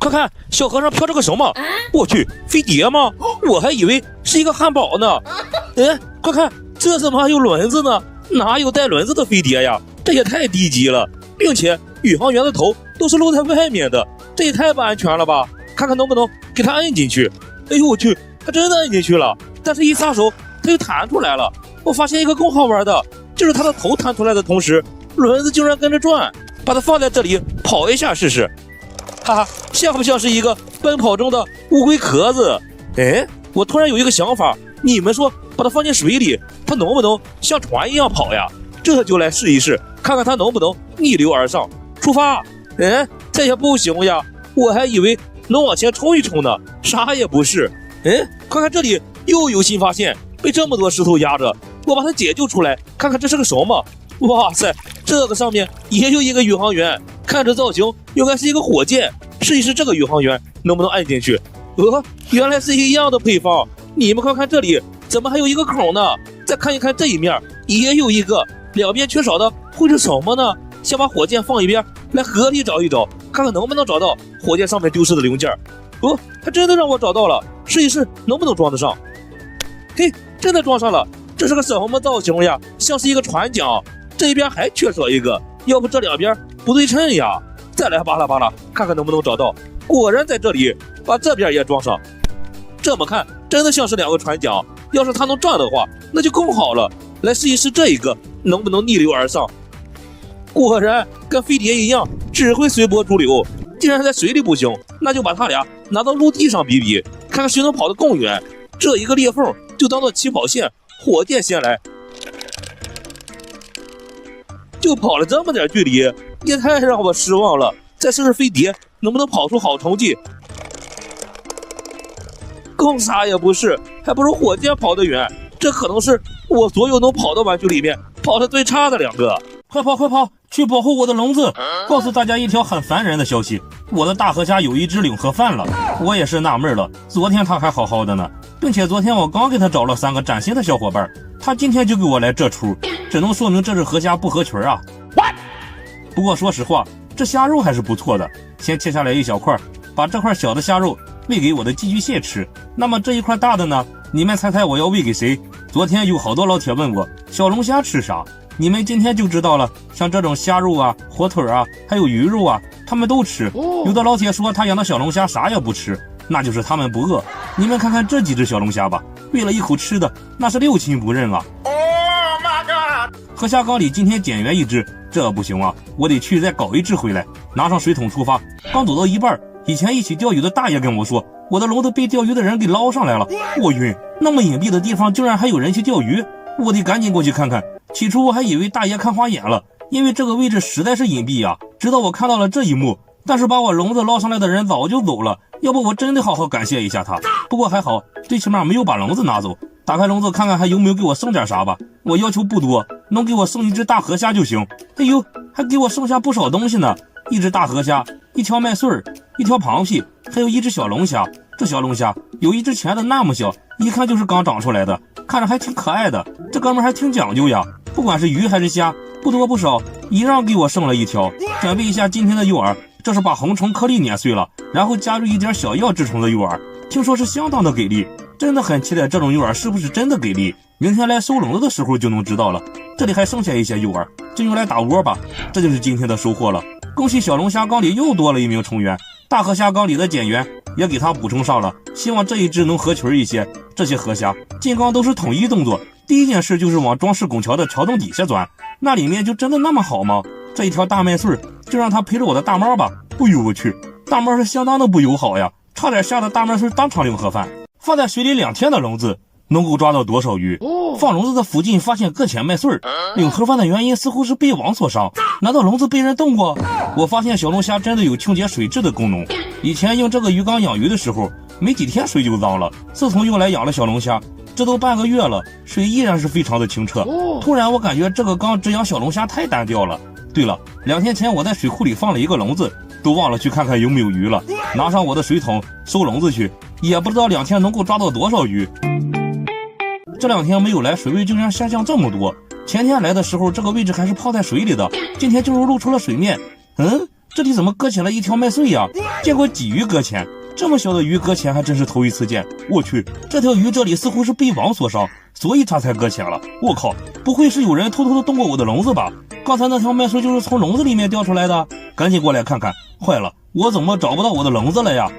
快看，小河上飘着个什么？我去，飞碟吗？我还以为是一个汉堡呢。快看，这怎么还有轮子呢？哪有带轮子的飞碟呀？这也太低级了，并且宇航员的头都是露在外面的，这也太不安全了吧？看看能不能给它按进去。哎呦我去，它真的按进去了，但是一撒手它就弹出来了。我发现一个更好玩的，就是它的头弹出来的同时，轮子竟然跟着转。把它放在这里跑一下试试，哈哈，像不像是一个奔跑中的乌龟壳子？我突然有一个想法，你们说把它放进水里，它能不能像船一样跑呀？这就来试一试，看看它能不能逆流而上。出发！这也不行呀，我还以为能往前冲一冲呢，啥也不是。快看这里又有新发现，被这么多石头压着，我把它解救出来，看看这是个什么？哇塞，这个上面也有一个宇航员，看着造型应该是一个火箭，试一试这个宇航员能不能按进去。原来是一样的配方，你们快看这里怎么还有一个孔呢？再看一看这一面也有一个，两边缺少的会是什么呢？先把火箭放一边，来合力找一找，看看能不能找到火箭上面丢失的零件。它真的让我找到了，试一试能不能装得上。嘿，真的装上了，这是个什么造型呀？像是一个船桨。这边还缺少一个，要不这两边不对称呀？再来扒拉扒拉，看看能不能找到。果然在这里，把这边也装上。这么看，真的像是两个船桨。要是它能转的话，那就更好了。来试一试这一个能不能逆流而上。果然跟飞碟一样，只会随波逐流。既然在水里不行，那就把它俩拿到陆地上比比，看看谁能跑得更远。这一个裂缝就当做起跑线，火箭先来。就跑了这么点距离，也太让我失望了。再试试飞碟能不能跑出好成绩。更啥也不是，还不如火箭跑得远。这可能是我所有能跑的玩具里面跑得最差的两个。快跑快跑，去保护我的笼子！告诉大家一条很烦人的消息，我的大河虾有一只领盒饭了。我也是纳闷了，昨天它还好好的呢，并且昨天我刚给它找了3个崭新的小伙伴，它今天就给我来这出，只能说明这只河虾不合群啊。不过说实话，这虾肉还是不错的，先切下来一小块，把这块小的虾肉喂给我的寄居蟹吃。那么这一块大的呢？你们猜猜我要喂给谁？昨天有好多老铁问我小龙虾吃啥，你们今天就知道了。像这种虾肉啊、火腿啊，还有鱼肉啊，他们都吃。有的老铁说他养的小龙虾啥也不吃，那就是他们不饿。你们看看这几只小龙虾吧，喂了一口吃的，那是六亲不认啊。河虾缸里今天减员一只，这不行啊，我得去再搞一只回来。拿上水桶出发，刚走到一半，以前一起钓鱼的大爷跟我说，我的笼子被钓鱼的人给捞上来了。我晕，那么隐蔽的地方竟然还有人去钓鱼，我得赶紧过去看看。起初我还以为大爷看花眼了，因为这个位置实在是隐蔽啊。直到我看到了这一幕，但是把我笼子捞上来的人早就走了，要不我真得好好感谢一下他。不过还好，最起码没有把笼子拿走。打开笼子看看还有没有给我剩点啥吧，我要求不多，能给我剩一只大河虾就行。哎呦，还给我剩下不少东西呢，一只大河虾，一条麦穗儿，一条螃蟹，还有一只小龙虾。这小龙虾有一只前的那么小，一看就是刚长出来的，看着还挺可爱的。这哥们还挺讲究呀，不管是鱼还是虾，不多不少，一样给我剩了一条，准备一下今天的诱饵。这是把红虫颗粒碾碎了，然后加入一点小药制成的诱饵，听说是相当的给力，真的很期待这种诱饵是不是真的给力。明天来收笼子的时候就能知道了。这里还剩下一些诱饵，就用来打窝吧。这就是今天的收获了。恭喜小龙虾缸里又多了一名成员，大河虾缸里的减员也给他补充上了，希望这一只能合群一些。这些河虾进缸都是统一动作，第一件事就是往装饰拱桥的桥洞底下钻，那里面就真的那么好吗？这一条大麦穗就让它陪着我的大猫吧。哎呦我去，大猫是相当的不友好呀，差点吓得大麦穗当场领盒饭。放在水里2天的笼子能够抓到多少鱼？放笼子的附近发现搁浅麦穗领盒饭的原因似乎是被网所伤，难道笼子被人动过？我发现小龙虾真的有清洁水质的功能，以前用这个鱼缸养鱼的时候没几天水就脏了，自从用来养了小龙虾，这都半个月了，水依然是非常的清澈。突然我感觉这个缸只养小龙虾太单调了。对了，2天前我在水库里放了一个笼子，都忘了去看看有没有鱼了。拿上我的水桶收笼子去，也不知道2天能够抓到多少鱼。这2天没有来，水位竟然下降这么多。前天来的时候这个位置还是泡在水里的，今天竟然露出了水面。这里怎么搁浅了一条麦穗呀？见过鲫鱼搁浅，这么小的鱼搁浅还真是头一次见。我去，这条鱼这里似乎是被网所伤，所以它才搁浅了。我靠，不会是有人偷偷的动过我的笼子吧？刚才那条麦穗就是从笼子里面掉出来的，赶紧过来看看。坏了，我怎么找不到我的笼子了呀？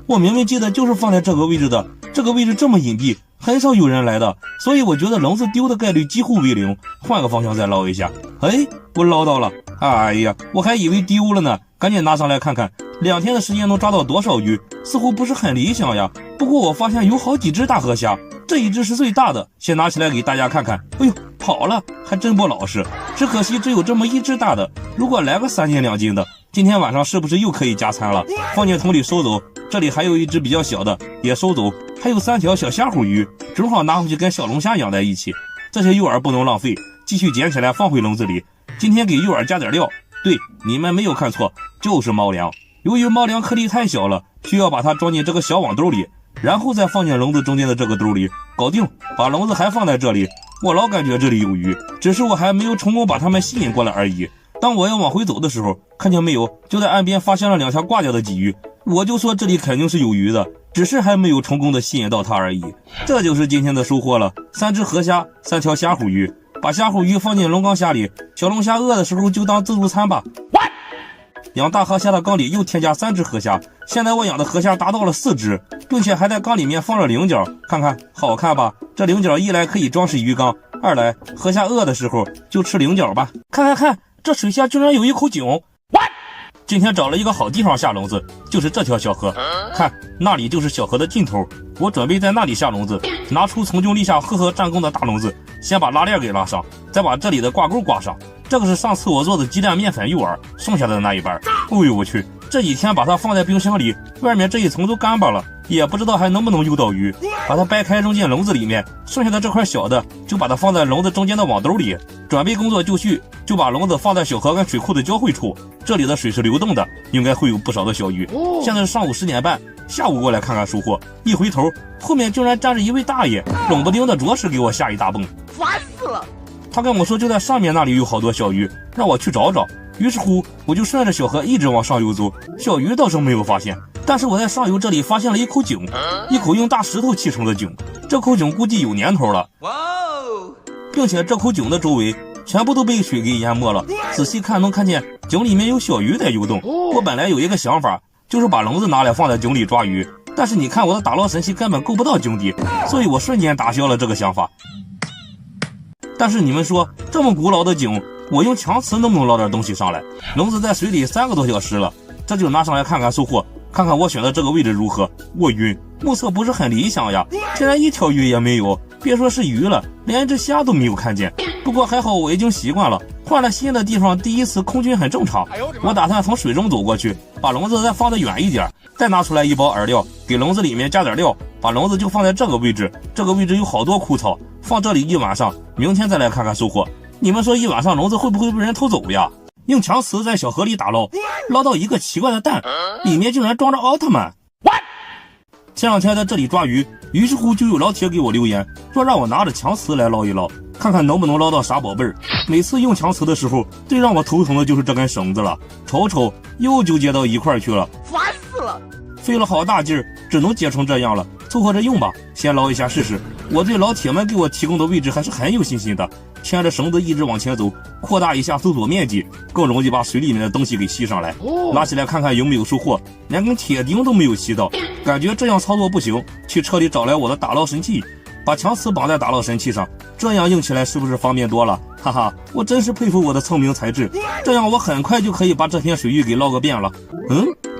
我明明记得就是放在这个位置的，这个位置这么隐蔽，很少有人来的，所以我觉得笼子丢的概率几乎为零。换个方向再捞一下，哎，我捞到了！哎呀，我还以为丢了呢，赶紧拿上来看看。2天的时间能抓到多少鱼？似乎不是很理想呀。不过我发现有好几只大河虾，这一只是最大的，先拿起来给大家看看。哎呦，跑了，还真不老实。只可惜只有这么一只大的，如果来个3斤2斤的，今天晚上是不是又可以加餐了？放进桶里收走。这里还有一只比较小的，也收走。还有3条小虾虎鱼，正好拿回去跟小龙虾养在一起。这些诱饵不能浪费，继续捡起来放回笼子里。今天给诱饵加点料，对，你们没有看错，就是猫粮。由于猫粮颗粒太小了，需要把它装进这个小网兜里，然后再放进笼子中间的这个兜里，搞定。把笼子还放在这里，我老感觉这里有鱼，只是我还没有成功把它们吸引过来而已。当我要往回走的时候，看见没有，就在岸边发现了2条挂掉的鲫鱼，我就说这里肯定是有鱼的，只是还没有成功的吸引到它而已。这就是今天的收获了，3只河虾，3条虾虎鱼。把虾虎鱼放进龙缸虾里，小龙虾饿的时候就当自助餐吧。养大河虾的缸里又添加3只河虾，现在我养的河虾达到了4只，并且还在缸里面放了菱角，看看好看吧？这菱角一来可以装饰鱼缸，二来河虾饿的时候就吃菱角吧。看，这水下居然有一口井。今天找了一个好地方下笼子，就是这条小河，看那里就是小河的尽头。我准备在那里下笼子，拿出从军立下赫赫战功的大笼子，先把拉链给拉上，再把这里的挂钩挂上。这个是上次我做的鸡蛋面粉诱饵剩下的那一半。哎呦我去，这几天把它放在冰箱里，外面这一层都干巴了，也不知道还能不能诱到鱼。把它掰开扔进笼子里面，剩下的这块小的就把它放在笼子中间的网兜里。准备工作就绪，就把笼子放在小河跟水库的交汇处，这里的水是流动的，应该会有不少的小鱼。现在是上午10点半，下午过来看看收获。一回头，后面居然站着一位大爷，冷不丁的着实给我吓一大蹦，烦死了。他跟我说就在上面那里有好多小鱼，让我去找找。于是乎我就顺着小河一直往上游走，小鱼倒是没有发现，但是我在上游这里发现了一口井，一口用大石头砌成的井。这口井估计有年头了，并且这口井的周围全部都被水给淹没了。仔细看能看见井里面有小鱼在游动。我本来有一个想法，就是把笼子拿来放在井里抓鱼，但是你看我的打捞神器根本够不到井底，所以我瞬间打消了这个想法。但是你们说这么古老的井，我用强磁能不能捞点东西上来？笼子在水里3个多小时了，这就拿上来看看收获，看看我选的这个位置如何。我晕，目测不是很理想呀，竟然一条鱼也没有，别说是鱼了，连一只虾都没有看见。不过还好我已经习惯了，换了新的地方，第一次空军很正常。我打算从水中走过去，把笼子再放得远一点，再拿出来一包饵料，给笼子里面加点料，把笼子就放在这个位置。这个位置有好多枯草，放这里一晚上，明天再来看看收获。你们说一晚上笼子会不会被人偷走呀？用强磁在小河里打捞，捞到一个奇怪的蛋，里面竟然装着奥特曼。前2天在这里抓鱼，于是乎就有老铁给我留言，说让我拿着强磁来捞一捞，看看能不能捞到啥宝贝儿。每次用强磁的时候，最让我头疼的就是这根绳子了，瞅又纠结到一块去了，烦死了。费了好大劲儿，只能结成这样了，凑合着用吧，先捞一下试试。我对老铁们给我提供的位置还是很有信心的，牵着绳子一直往前走，扩大一下搜索面积，更容易把水里面的东西给吸上来。拿起来看看有没有收获，连根铁钉都没有吸到，感觉这样操作不行，去车里找来我的打捞神器，把强磁绑在打捞神器上，这样用起来是不是方便多了？哈哈，我真是佩服我的聪明才智，这样我很快就可以把这片水域给捞个遍了。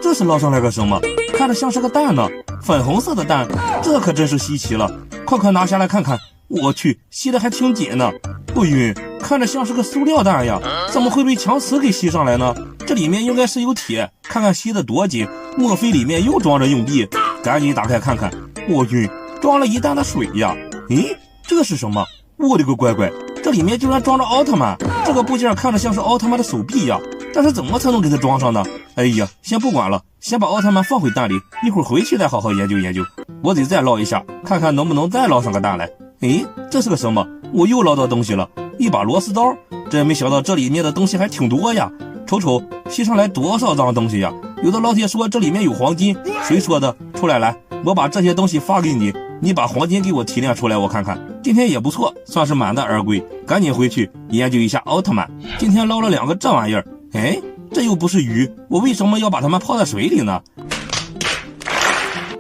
这是捞上来个什么？看着像是个蛋呢，粉红色的蛋，这可真是稀奇了。快拿下来看看，我去，吸得还挺紧呢。不晕，看着像是个塑料蛋呀，怎么会被强磁给吸上来呢？这里面应该是有铁，看看吸得多紧，莫非里面又装着硬币？赶紧打开看看，我晕，装了一担的水呀。这是什么？我的个乖乖，这里面居然装着奥特曼，这个部件看着像是奥特曼的手臂呀，但是怎么才能给它装上呢？哎呀，先不管了，先把奥特曼放回蛋里，一会儿回去再好好研究研究。我得再捞一下，看看能不能再捞上个蛋来。这是个什么？我又捞到东西了，一把螺丝刀，真没想到这里面的东西还挺多呀。瞅瞅，吸上来多少脏东西呀！有的老铁说这里面有黄金，谁说的？出来，我把这些东西发给你，你把黄金给我提炼出来，我看看。今天也不错，算是满载而归。赶紧回去研究一下奥特曼。今天捞了2个这玩意儿，哎，这又不是鱼，我为什么要把它们泡在水里呢？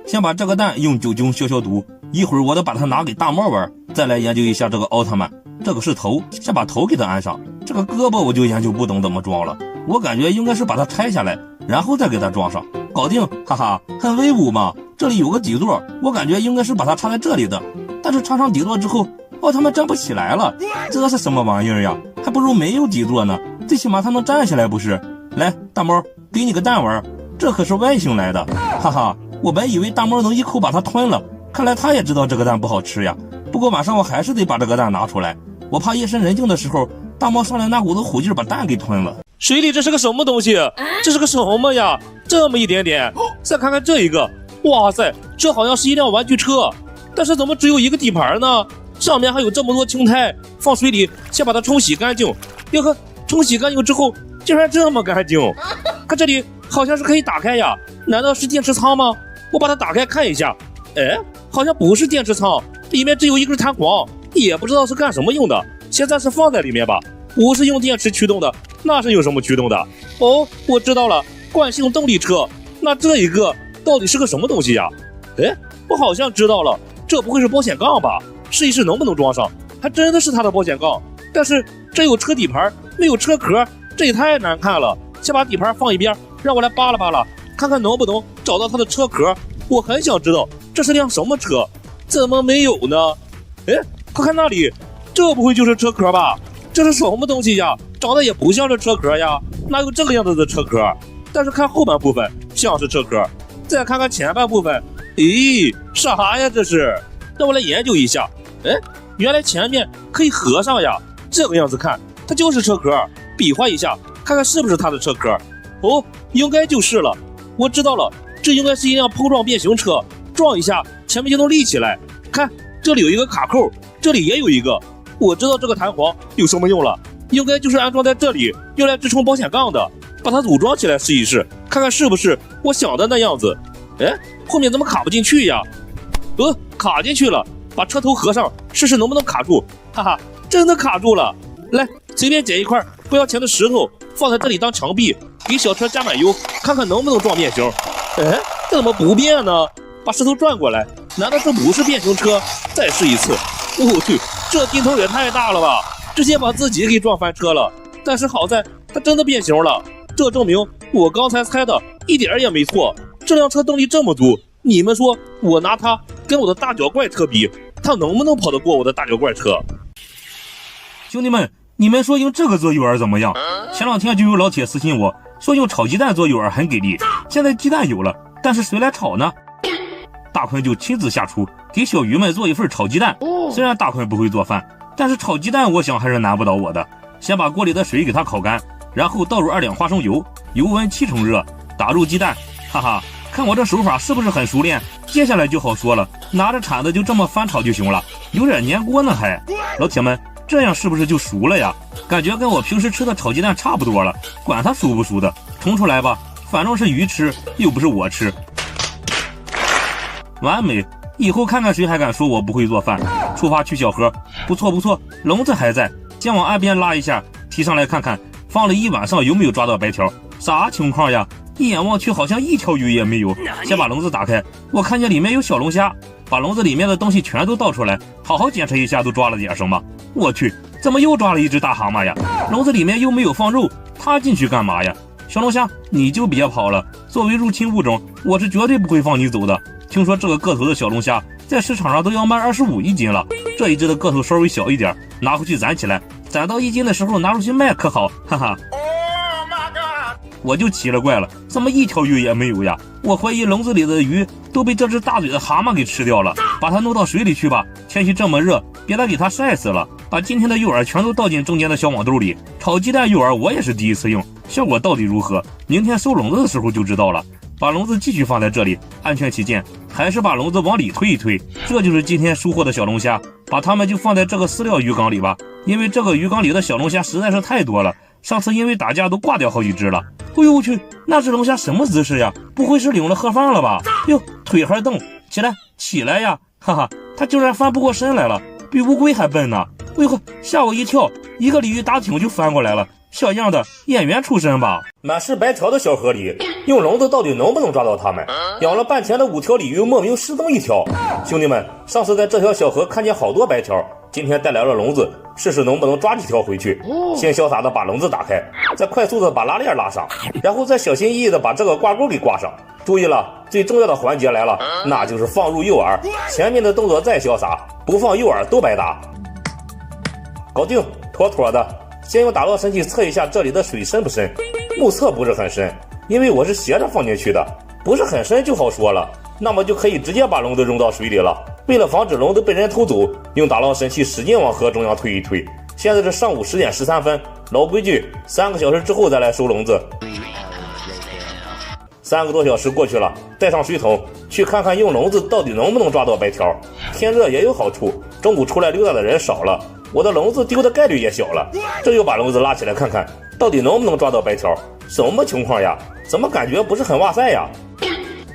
先把这个蛋用酒精消毒，一会儿我得把它拿给大猫玩，再来研究一下这个奥特曼。这个是头，先把头给它安上。这个胳膊我就研究不懂怎么装了，我感觉应该是把它拆下来，然后再给它装上，搞定，哈哈，很威武嘛。这里有个底座，我感觉应该是把它插在这里的，但是插上底座之后，奥特曼站不起来了，这是什么玩意儿呀？还不如没有底座呢，最起码它能站起来不是？来，大猫，给你个蛋玩，这可是外星来的，哈哈，我本以为大猫能一口把它吞了，看来他也知道这个蛋不好吃呀。不过晚上我还是得把这个蛋拿出来，我怕夜深人静的时候，大猫上来那股子虎劲把蛋给吞了。水里这是个什么东西？这是个什么呀？这么一点点。再看看这一个，哇塞，这好像是一辆玩具车，但是怎么只有一个底盘呢？上面还有这么多青苔，放水里先把它冲洗干净。哟呵，冲洗干净之后竟然这么干净。看这里好像是可以打开呀，难道是电池仓吗？我把它打开看一下。哎，好像不是电池仓，里面只有一根弹簧，也不知道是干什么用的，先暂时放在里面吧。不是用电池驱动的，那是用什么驱动的？哦，我知道了，惯性动力车。那这一个到底是个什么东西呀？哎，我好像知道了，这不会是保险杠吧？试一试能不能装上，还真的是它的保险杠，但是这有车底盘，没有车壳，这也太难看了。先把底盘放一边，让我来扒拉扒拉，看看能不能找到它的车壳。我很想知道这是辆什么车，怎么没有呢？哎，快看那里，这不会就是车壳吧？这是什么东西呀？长得也不像是车壳呀，哪有这个样子的车壳？但是看后半部分像是车壳，再看看前半部分，咦，啥呀这是？让我来研究一下。哎，原来前面可以合上呀，这个样子看它就是车壳，比划一下看看是不是它的车壳。哦，应该就是了，我知道了，这应该是一辆碰撞变形车，撞一下前面就能立起来。看这里有一个卡扣，这里也有一个，我知道这个弹簧有什么用了，应该就是安装在这里用来支撑保险杠的。把它组装起来试一试，看看是不是我想的那样子。哎，后面怎么卡不进去呀？卡进去了，把车头合上试试能不能卡住。哈哈，真的卡住了。来，随便捡一块不要钱的石头放在这里当墙壁，给小车加满油，看看能不能撞变形。哎，这怎么不变呢？把石头转过来，难道这不是变形车？再试一次。我去，这劲头也太大了吧，直接把自己给撞翻车了。但是好在它真的变形了，这证明我刚才猜的一点也没错。这辆车动力这么足，你们说我拿它跟我的大脚怪车比，它能不能跑得过我的大脚怪车？兄弟们，你们说用这个做诱饵怎么样？前2天就有老铁私信我说用炒鸡蛋做诱饵很给力，现在鸡蛋有了，但是谁来炒呢？大坤就亲自下厨给小鱼们做一份炒鸡蛋。虽然大坤不会做饭，但是炒鸡蛋我想还是难不倒我的。先把锅里的水给它烤干，然后倒入2两花生油，油温7成热，打入鸡蛋。哈哈，看我这手法是不是很熟练？接下来就好说了，拿着铲子就这么翻炒就行了，有点粘锅呢还。老铁们，这样是不是就熟了呀？感觉跟我平时吃的炒鸡蛋差不多了，管它熟不熟的，冲出来吧，反正是鱼吃，又不是我吃。完美，以后看看谁还敢说我不会做饭。出发去小河，不错不错，笼子还在，先往岸边拉一下，提上来看看，放了一晚上有没有抓到白条？啥情况呀？一眼望去好像一条鱼也没有。先把笼子打开，我看见里面有小龙虾，把笼子里面的东西全都倒出来，好好检查一下都抓了点什么。我去，怎么又抓了一只大蛤蟆呀？笼子里面又没有放肉，它进去干嘛呀？小龙虾，你就别跑了，作为入侵物种，我是绝对不会放你走的。听说这个个头的小龙虾在市场上都要卖25一斤了，这一只的个头稍微小一点，拿回去攒起来，攒到1斤的时候拿出去卖可好，哈哈。我就奇了怪了，怎么一条鱼也没有呀？我怀疑笼子里的鱼都被这只大嘴的蛤蟆给吃掉了。把它弄到水里去吧，天气这么热，别再给它晒死了。把今天的诱饵全都倒进中间的小网兜里。炒鸡蛋诱饵我也是第一次用，效果到底如何？明天收笼子的时候就知道了。把笼子继续放在这里，安全起见，还是把笼子往里推一推。这就是今天收获的小龙虾，把它们就放在这个饲料鱼缸里吧，因为这个鱼缸里的小龙虾实在是太多了，上次因为打架都挂掉好几只了。哎呦我去，那只龙虾什么姿势呀？不会是领了盒饭了吧？哟，腿还蹬，起来呀！哈哈，它竟然翻不过身来了，比乌龟还笨呢！哎呦，吓我一跳，一个鲤鱼打挺就翻过来了。小样的，演员出身吧？满是白条的小河里，用笼子到底能不能抓到它们？养了半天的5条鲤鱼莫名失踪1条。兄弟们，上次在这条小河看见好多白条，今天带来了笼子，试试能不能抓几条回去。先潇洒的把笼子打开，再快速的把拉链拉上，然后再小心翼翼的把这个挂钩给挂上。注意了，最重要的环节来了，那就是放入诱饵。前面的动作再潇洒，不放诱饵都白搭。搞定，妥妥的。先用打捞神器测一下这里的水深不深，目测不是很深，因为我是斜着放进去的，不是很深就好说了，那么就可以直接把笼子扔到水里了。为了防止笼子被人偷走，用打捞神器使劲往河中央推一推。现在是上午10点13分，老规矩，3个小时之后再来收笼子。3个多小时过去了，带上水桶去看看用笼子到底能不能抓到白条。天热也有好处，中午出来溜达的人少了，我的笼子丢的概率也小了。这又把笼子拉起来看看，到底能不能抓到白条？什么情况呀？怎么感觉不是很哇塞呀？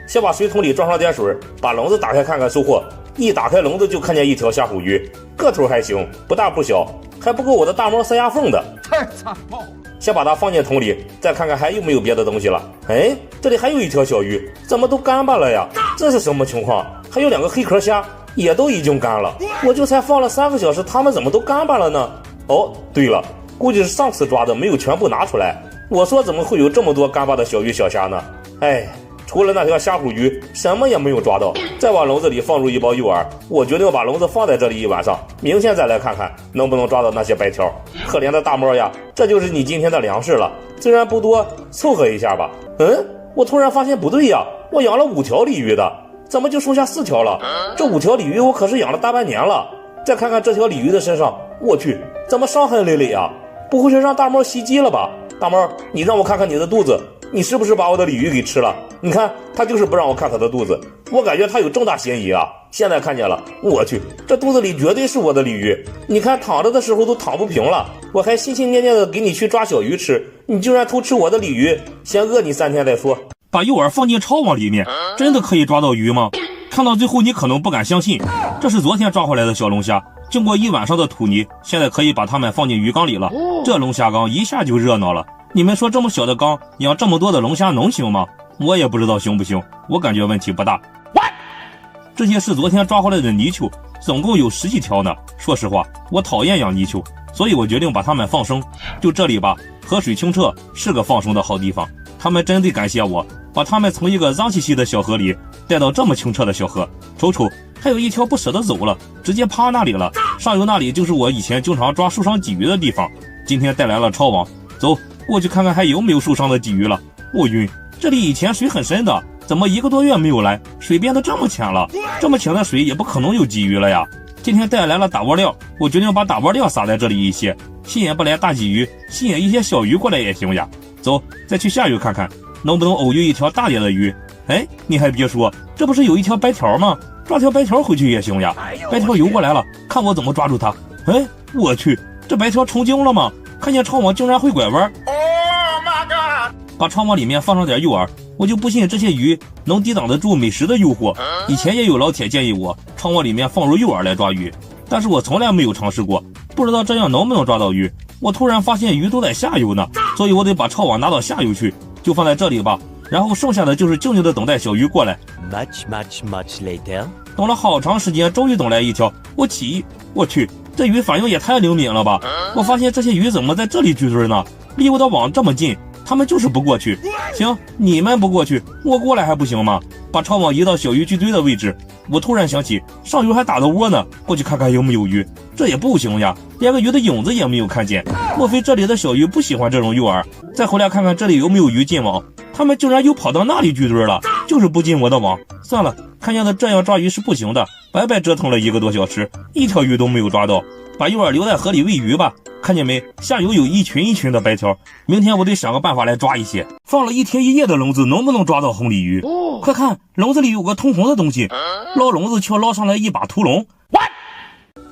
先把水桶里装上点水，把笼子打开看看收获。一打开笼子就看见1条虾虎鱼，个头还行，不大不小，还不够我的大猫塞牙缝的。太惨了！先把它放进桶里，再看看还有没有别的东西了。哎，这里还有1条小鱼，怎么都干巴了呀？这是什么情况？还有2个黑壳虾，也都已经干了。我就才放了3个小时，它们怎么都干巴了呢？哦，对了，估计是上次抓的没有全部拿出来。我说怎么会有这么多干巴的小鱼小虾呢？哎，除了那条虾虎鱼，什么也没有抓到。再往笼子里放入1包诱饵，我决定把笼子放在这里1晚上，明天再来看看能不能抓到那些白条。可怜的大猫呀，这就是你今天的粮食了，虽然不多，凑合一下吧。我突然发现不对呀，我养了5条鲤鱼的，怎么就剩下4条了？这5条鲤鱼我可是养了大半年了。再看看这条鲤鱼的身上，我去，怎么伤痕累累啊？不会是让大猫袭击了吧？大猫，你让我看看你的肚子，你是不是把我的鲤鱼给吃了？你看，它就是不让我看它的肚子，我感觉它有重大嫌疑啊！现在看见了，我去，这肚子里绝对是我的鲤鱼。你看躺着的时候都躺不平了，我还心心念念的给你去抓小鱼吃，你居然偷吃我的鲤鱼，先饿你3天再说。把诱饵放进抄网里面，真的可以抓到鱼吗？看到最后你可能不敢相信，这是昨天抓回来的小龙虾，经过1晚上的土泥，现在可以把它们放进鱼缸里了。这龙虾缸一下就热闹了。你们说这么小的缸养这么多的龙虾能行吗？我也不知道行不行，我感觉问题不大。这些是昨天抓回来的泥鳅，总共有10几条呢。说实话，我讨厌养泥鳅，所以我决定把它们放生。就这里吧，河水清澈，是个放生的好地方。他们真得感谢我，把它们从一个脏兮兮的小河里带到这么清澈的小河。瞅瞅，还有1条不舍得走了，直接趴那里了。上游那里就是我以前经常抓树上鲫鱼的地方，今天带来了抄网，走过去看看还有没有受伤的鲫鱼了。我晕，这里以前水很深的，怎么1个多月没有来，水变得这么浅了？这么浅的水也不可能有鲫鱼了呀。今天带来了打窝料，我决定把打窝料撒在这里一些，吸引不来大鲫鱼，吸引一些小鱼过来也行呀。走，再去下游看看，能不能偶遇1条大点的鱼。哎，你还别说，这不是有1条白条吗？抓条白条回去也行呀。白条游过来了，看我怎么抓住它。哎，我去，这白条成精了吗？看见抄网竟然会拐弯。把抄网里面放上点诱饵，我就不信这些鱼能抵挡得住美食的诱惑。以前也有老铁建议我抄网里面放入诱饵来抓鱼，但是我从来没有尝试过，不知道这样能不能抓到鱼。我突然发现鱼都在下游呢，所以我得把抄网拿到下游去，就放在这里吧。然后剩下的就是静静的等待小鱼过来。Much later， 等了好长时间，终于等来1条。我去，这鱼反应也太灵敏了吧！我发现这些鱼怎么在这里聚堆呢？离我的网这么近，他们就是不过去。行，你们不过去，我过来还不行吗？把抄网移到小鱼聚堆的位置。我突然想起上游还打的窝呢，过去看看有没有鱼。这也不行呀，连个鱼的影子也没有看见。莫非这里的小鱼不喜欢这种诱饵？再回来看看这里有没有鱼进网。他们竟然又跑到那里聚堆了，就是不进我的网。算了，看样子这样抓鱼是不行的，白白折腾了1个多小时，1条鱼都没有抓到。把诱饵留在河里喂鱼吧，看见没？下游有一群一群的白条，明天我得想个办法来抓一些。放了1天1夜的笼子，能不能抓到红鲤鱼？快看，笼子里有个通红的东西，捞笼子却捞上来一把屠龙。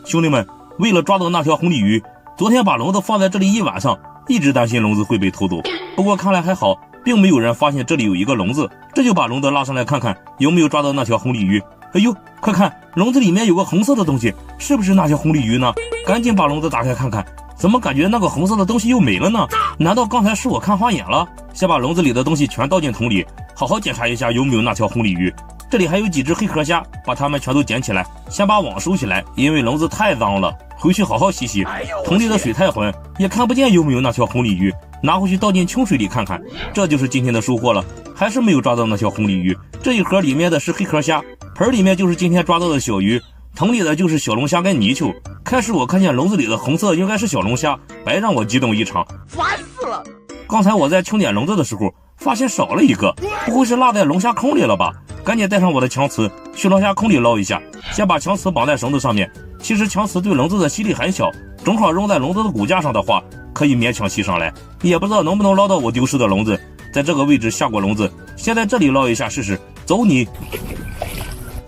兄弟们，为了抓到那条红鲤鱼，昨天把笼子放在这里1晚上，一直担心笼子会被偷走。不过看来还好，并没有人发现这里有一个笼子，这就把笼子拉上来看看有没有抓到那条红鲤鱼。哎呦，快看，笼子里面有个红色的东西，是不是那条红鲤鱼呢？赶紧把笼子打开看看，怎么感觉那个红色的东西又没了呢？难道刚才是我看花眼了？先把笼子里的东西全倒进桶里，好好检查一下有没有那条红鲤鱼。这里还有几只黑壳虾，把它们全都捡起来，先把网收起来，因为笼子太脏了，回去好好洗洗。桶里的水太浑，也看不见有没有那条红鲤鱼，拿回去倒进清水里看看。这就是今天的收获了，还是没有抓到那条红鲤鱼。这一盒里面的是黑壳虾，盆里面就是今天抓到的小鱼，桶里的就是小龙虾跟泥鳅。开始我看见笼子里的红色应该是小龙虾，白让我激动一场，烦死了。刚才我在清点笼子的时候发现少了一个，不会是落在龙虾坑里了吧？赶紧带上我的强磁去龙虾坑里捞一下，先把强磁绑在绳子上面。其实强磁对笼子的吸力很小，正好扔在笼子的骨架上的话可以勉强吸上来。也不知道能不能捞到我丢失的笼子，在这个位置下过笼子，先在这里捞一下试试。走你，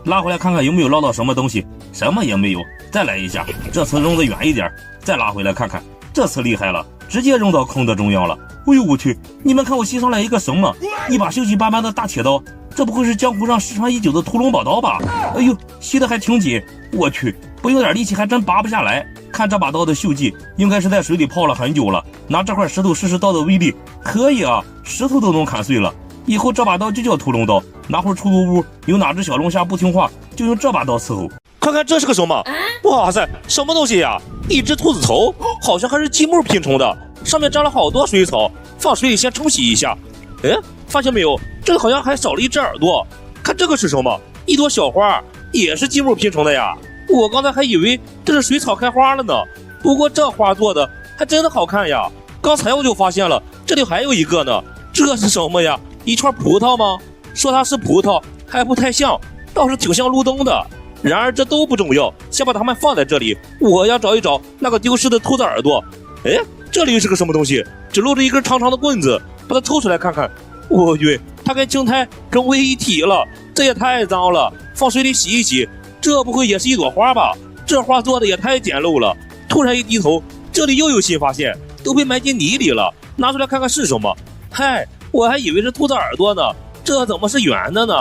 拉回来看看有没有捞到什么东西，什么也没有。再来一下，这次扔得远一点，再拉回来看看，这次厉害了，直接扔到坑的中央了。哎呦我去，你们看我吸上来一个什么？一把锈迹斑斑的大铁刀，这不会是江湖上失传已久的屠龙宝刀吧？哎呦，吸得还挺紧，我去，不用点力气还真拔不下来。看这把刀的锈迹，应该是在水里泡了很久了。拿这块石头试试刀的威力，可以啊，石头都能砍碎了。以后这把刀就叫屠龙刀，哪会出租屋有哪只小龙虾不听话，就用这把刀伺候。看看这是个什么？哇塞，什么东西呀？一只兔子头，好像还是积木拼成的，上面沾了好多水草，放水里先冲洗一下。哎，发现没有？这里好像还少了一只耳朵。看这个是什么？一朵小花，也是积木拼成的呀。我刚才还以为这是水草开花了呢，不过这花做的还真的好看呀。刚才我就发现了，这里还有一个呢。这是什么呀？一串葡萄吗？说它是葡萄还不太像，倒是挺像路灯的。然而这都不重要，先把它们放在这里。我要找一找那个丢失的兔子耳朵。哎，这里是个什么东西？只露着一根长长的棍子，把它抽出来看看。我去，它跟青苔融为一体了，这也太脏了，放水里洗一洗。这不会也是一朵花吧？这花做的也太简陋了。突然一低头，这里又有新发现，都被埋进泥里了。拿出来看看是什么？嗨，我还以为是兔子耳朵呢，这怎么是圆的呢？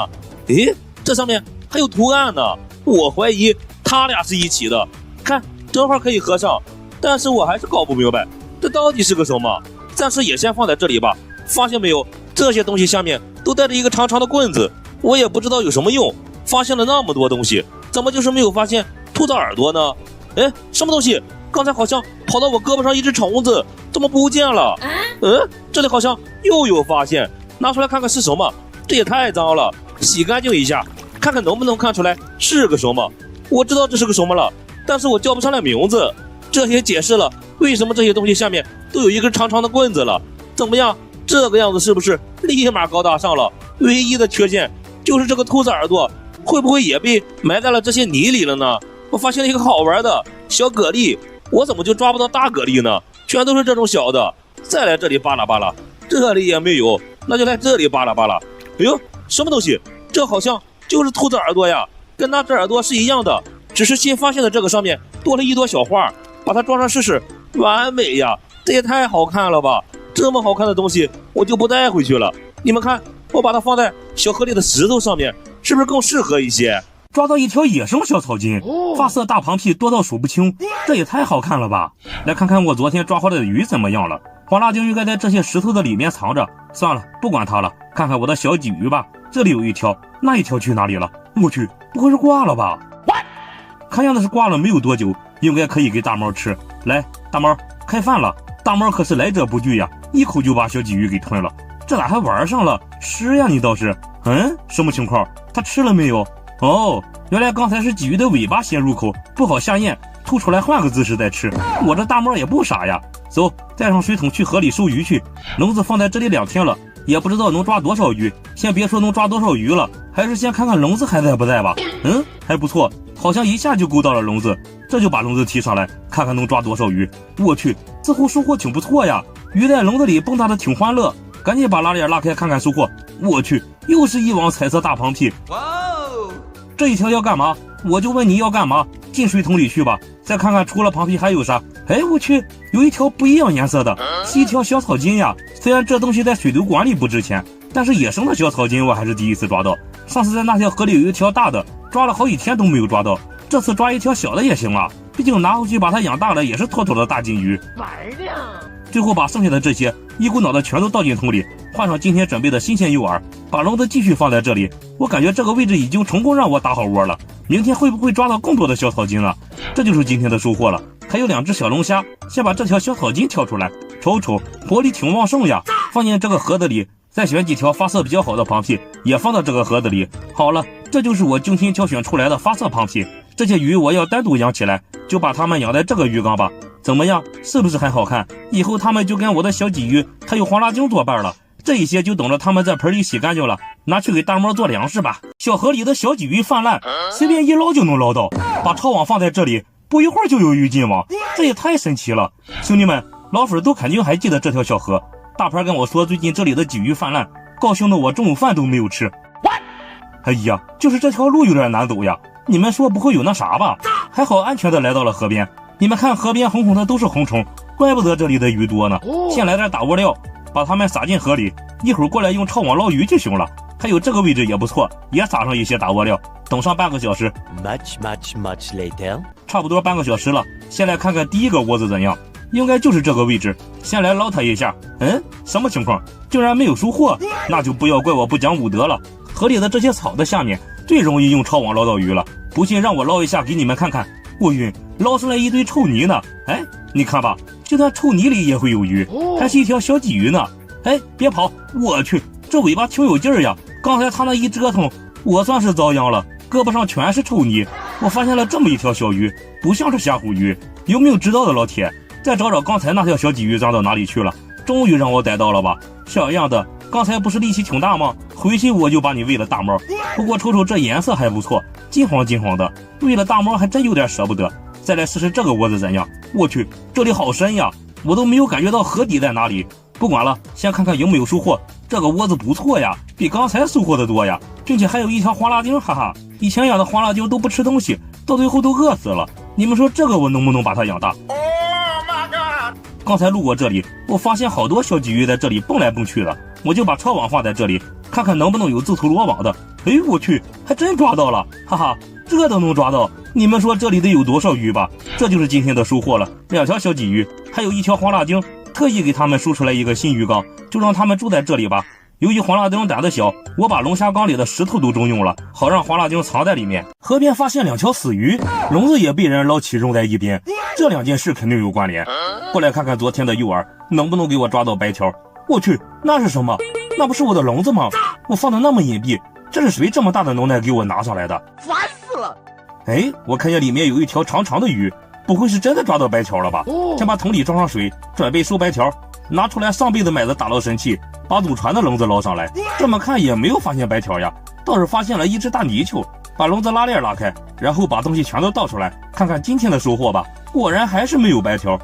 诶，这上面还有图案呢。我怀疑他俩是一起的，看正好可以合上，但是我还是搞不明白这到底是个什么。暂时也先放在这里吧。发现没有，这些东西下面都带着一个长长的棍子，我也不知道有什么用。发现了那么多东西，怎么就是没有发现兔子耳朵呢？哎，什么东西？刚才好像跑到我胳膊上一只虫子，怎么不见了？这里好像又有发现，拿出来看看是什么。这也太脏了，洗干净一下，看看能不能看出来是个什么。我知道这是个什么了，但是我叫不上来名字。这也解释了为什么这些东西下面都有一根长长的棍子了。怎么样，这个样子是不是立马高大上了？唯一的缺陷就是这个兔子耳朵会不会也被埋在了这些泥里了呢？我发现了一个好玩的小蛤蜊，我怎么就抓不到大蛤蜊呢？全都是这种小的。再来这里扒拉扒拉，这里也没有，那就来这里扒拉扒拉。哎呦，什么东西？这好像就是兔子耳朵呀，跟那只耳朵是一样的，只是新发现的这个上面多了一朵小花，把它装上试试，完美呀！这也太好看了吧！这么好看的东西我就不带回去了。你们看，我把它放在小河里的石头上面，是不是更适合一些？抓到一条野生小草金，发色大胖屁多到数不清，这也太好看了吧！来看看我昨天抓回来的鱼怎么样了。黄辣椒应该在这些石头的里面藏着，算了，不管它了，看看我的小鲫鱼吧。这里有一条，那一条去哪里了？我去，不会是挂了吧？看样子是挂了没有多久，应该可以给大猫吃。来，大猫开饭了。大猫可是来者不拒呀，一口就把小鲫鱼给吞了。这咋还玩上了？是呀，你倒是。什么情况？它吃了没有？哦，原来刚才是鲫鱼的尾巴先入口，不好下咽，吐出来换个姿势再吃。我这大猫也不傻呀。走，带上水桶去河里收鱼去。笼子放在这里2天了，也不知道能抓多少鱼。先别说能抓多少鱼了，还是先看看笼子还在不在吧。还不错，好像一下就勾到了笼子。这就把笼子提上来，看看能抓多少鱼。我去，似乎收获挺不错呀。鱼在笼子里蹦跶的挺欢乐，赶紧把拉链拉开看看收获。我去，又是一网彩色大胖屁。这一条要干嘛？我就问你要干嘛？进水桶里去吧，再看看除了胖屁还有啥。哎，我去，有一条不一样颜色的，是一条小草巾呀。虽然这东西在水族馆里不值钱，但是野生的小草巾我还是第一次抓到。上次在那条河里有一条大的，抓了好几天都没有抓到。这次抓一条小的也行啊，毕竟拿回去把它养大了也是妥妥的大金鱼。玩呢。最后把剩下的这些一股脑的全都倒进桶里，换上今天准备的新鲜诱饵，把笼子继续放在这里。我感觉这个位置已经成功让我打好窝了。明天会不会抓到更多的小草巾呢？这就是今天的收获了。还有2只小龙虾，先把这条小草巾挑出来，瞅瞅，活力挺旺盛呀。放进这个盒子里，再选几条发色比较好的螃蟹，也放到这个盒子里。好了，这就是我精心挑选出来的发色螃蟹。这些鱼我要单独养起来，就把它们养在这个鱼缸吧。怎么样，是不是很好看？以后它们就跟我的小鲫鱼还有黄辣精作伴了。这一些就等着它们在盆里洗干净了，拿去给大猫做粮食吧。小河里的小鲫鱼泛滥，随便一捞就能捞到。把抄网放在这里，不一会儿就有鱼进网，这也太神奇了。兄弟们，老粉都肯定还记得这条小河。大盘跟我说最近这里的鲫鱼泛滥，高兴的我中午饭都没有吃。哎呀，就是这条路有点难走呀，你们说不会有那啥吧？还好安全的来到了河边。你们看河边红红的都是红虫，怪不得这里的鱼多呢。先来点打窝料，把它们撒进河里，一会儿过来用抄网捞鱼就行了。还有这个位置也不错，也撒上一些打窝料，等上半个小时。 Much later. 差不多半个小时了，先来看看第一个窝子怎样，应该就是这个位置。先来捞它一下，什么情况？竟然没有收获，那就不要怪我不讲武德了。河里的这些草的下面最容易用抄网捞到鱼了，不信让我捞一下给你们看看。我晕，捞出来一堆臭泥呢。哎，你看吧，就算臭泥里也会有鱼，还是一条小鲫鱼呢。哎，别跑，我去，这尾巴挺有劲儿呀。刚才它那一折腾，我算是遭殃了，胳膊上全是臭泥。我发现了这么一条小鱼，不像是虾虎鱼，有没有知道的老铁？再找找刚才那条小鲫鱼钻到哪里去了？终于让我逮到了吧？小样的，刚才不是力气挺大吗？回去我就把你喂了大猫。不过瞅瞅这颜色还不错，金黄金黄的，喂了大猫还真有点舍不得。再来试试这个窝子怎样？我去，这里好深呀，我都没有感觉到河底在哪里。不管了，先看看有没有收获。这个窝子不错呀，比刚才收获的多呀，并且还有一条黄辣精，哈哈。以前养的黄辣精都不吃东西，到最后都饿死了。你们说这个我能不能把它养大？刚才路过这里，我发现好多小鲫鱼在这里蹦来蹦去的，我就把抄网放在这里，看看能不能有自投罗网的。哎，我去，还真抓到了，哈哈，这都能抓到。你们说这里得有多少鱼吧？这就是今天的收获了，2条小鲫鱼，还有1条黄辣精，特意给他们收出来一个新鱼缸，就让他们住在这里吧。由于黄辣精胆子小，我把龙虾缸里的石头都征用了，好让黄辣精藏在里面。河边发现2条死鱼，笼子也被人捞起扔在一边，这2件事肯定有关联。过来看看昨天的诱饵能不能给我抓到白条。我去，那是什么？那不是我的笼子吗？我放的那么隐蔽，这是谁这么大的能耐给我拿上来的？烦死了！哎，我看见里面有一条长长的鱼，不会是真的抓到白条了吧？先把桶里装上水，准备收白条。拿出来上辈子买的打捞神器，把祖传的笼子捞上来。这么看也没有发现白条呀，倒是发现了一只大泥鳅。把笼子拉链拉开，然后把东西全都倒出来，看看今天的收获吧。果然还是没有白条。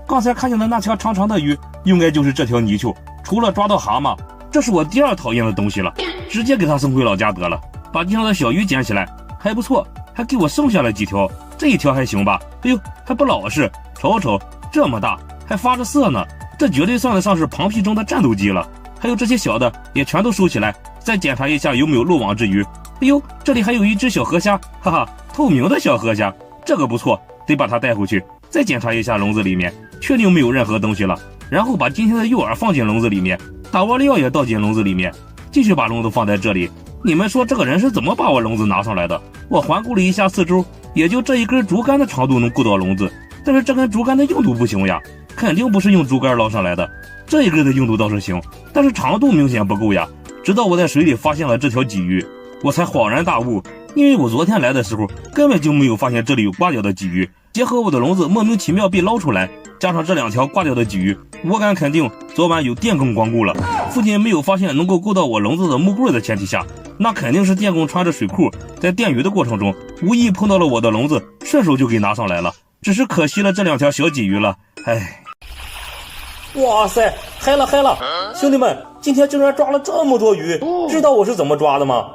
刚才看见的那条长长的鱼，应该就是这条泥鳅。除了抓到蛤蟆，这是我第2讨厌的东西了，直接给它送回老家得了。把地上的小鱼捡起来，还不错，还给我剩下了几条。这一条还行吧？哎呦，还不老实，瞅瞅，这么大。还发着色呢，这绝对算得上是螃蟹中的战斗机了。还有这些小的也全都收起来，再检查一下有没有漏网之鱼。哎呦，这里还有一只小河虾，哈哈，透明的小河虾，这个不错，得把它带回去。再检查一下笼子里面，确定没有任何东西了，然后把今天的诱饵放进笼子里面，打窝料也倒进笼子里面，继续把笼子放在这里。你们说这个人是怎么把我笼子拿上来的？我环顾了一下四周，也就这一根竹竿的长度能够到笼子，但是这根竹竿的硬度不行呀，肯定不是用竹竿捞上来的。这一根的硬度倒是行，但是长度明显不够呀。直到我在水里发现了这条鲫鱼，我才恍然大悟，因为我昨天来的时候根本就没有发现这里有挂掉的鲫鱼，结合我的笼子莫名其妙被捞出来，加上这2条挂掉的鲫鱼，我敢肯定昨晚有电工光顾了。附近没有发现能够够到我笼子的木棍的前提下，那肯定是电工穿着水裤在电鱼的过程中无意碰到了我的笼子，顺手就给拿上来了。只是可惜了这2条小鲫鱼了，唉。哇塞，嗨了，兄弟们，今天竟然抓了这么多鱼，知道我是怎么抓的吗？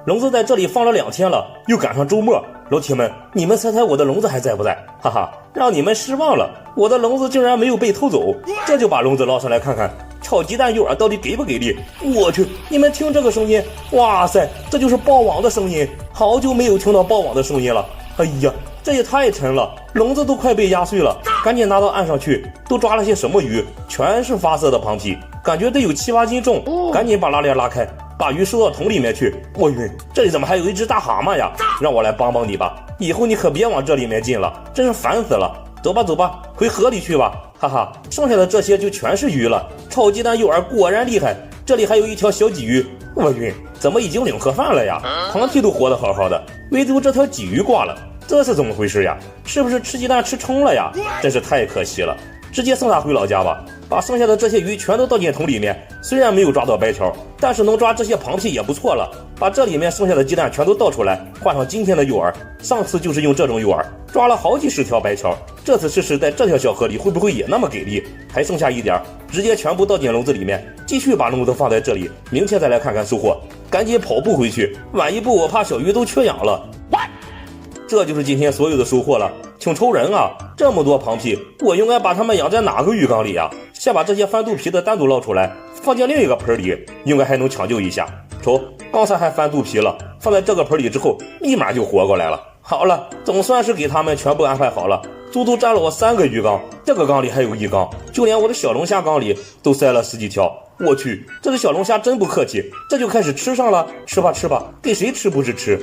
笼子在这里放了2天了，又赶上周末，老铁们，你们猜猜我的笼子还在不在？哈哈，让你们失望了，我的笼子竟然没有被偷走。这就把笼子捞上来看看，炒鸡蛋诱饵到底给不给力？我去，你们听这个声音，哇塞，这就是爆网的声音，好久没有听到爆网的声音了。哎呀，这也太沉了，笼子都快被压碎了，赶紧拿到岸上去。都抓了些什么鱼？全是发色的螃蟹，感觉得有7、8斤重，赶紧把拉链拉开，把鱼收到桶里面去。我晕，这里怎么还有一只大蛤蟆呀？让我来帮帮你吧，以后你可别往这里面进了，真是烦死了。走吧走吧，回河里去吧。哈哈，剩下的这些就全是鱼了。炒鸡蛋诱饵果然厉害，这里还有一条小鲫鱼。我晕，怎么已经领盒饭了呀？螃蟹都活得好好的，唯独这条鲫鱼挂了，这是怎么回事呀？是不是吃鸡蛋吃撑了呀？真是太可惜了，直接送他回老家吧。把剩下的这些鱼全都倒进桶里面，虽然没有抓到白条，但是能抓这些螃蟹也不错了。把这里面剩下的鸡蛋全都倒出来，换上今天的诱饵。上次就是用这种诱饵抓了好几十条白条，这次试试在这条小河里会不会也那么给力。还剩下一点，直接全部倒进笼子里面，继续把笼子放在这里，明天再来看看收获。赶紧跑步回去，晚一步我怕小鱼都缺氧了。这就是今天所有的收获了，挺愁人啊！这么多螃蟹，我应该把它们养在哪个鱼缸里呀？先把这些翻肚皮的单独捞出来，放进另一个盆里，应该还能抢救一下。瞅，刚才还翻肚皮了，放在这个盆里之后，立马就活过来了。好了，总算是给他们全部安排好了，足足占了我3个鱼缸，这个缸里还有1缸，就连我的小龙虾缸里都塞了10几条。我去，这个小龙虾真不客气，这就开始吃上了，吃吧吃吧，给谁吃不是吃。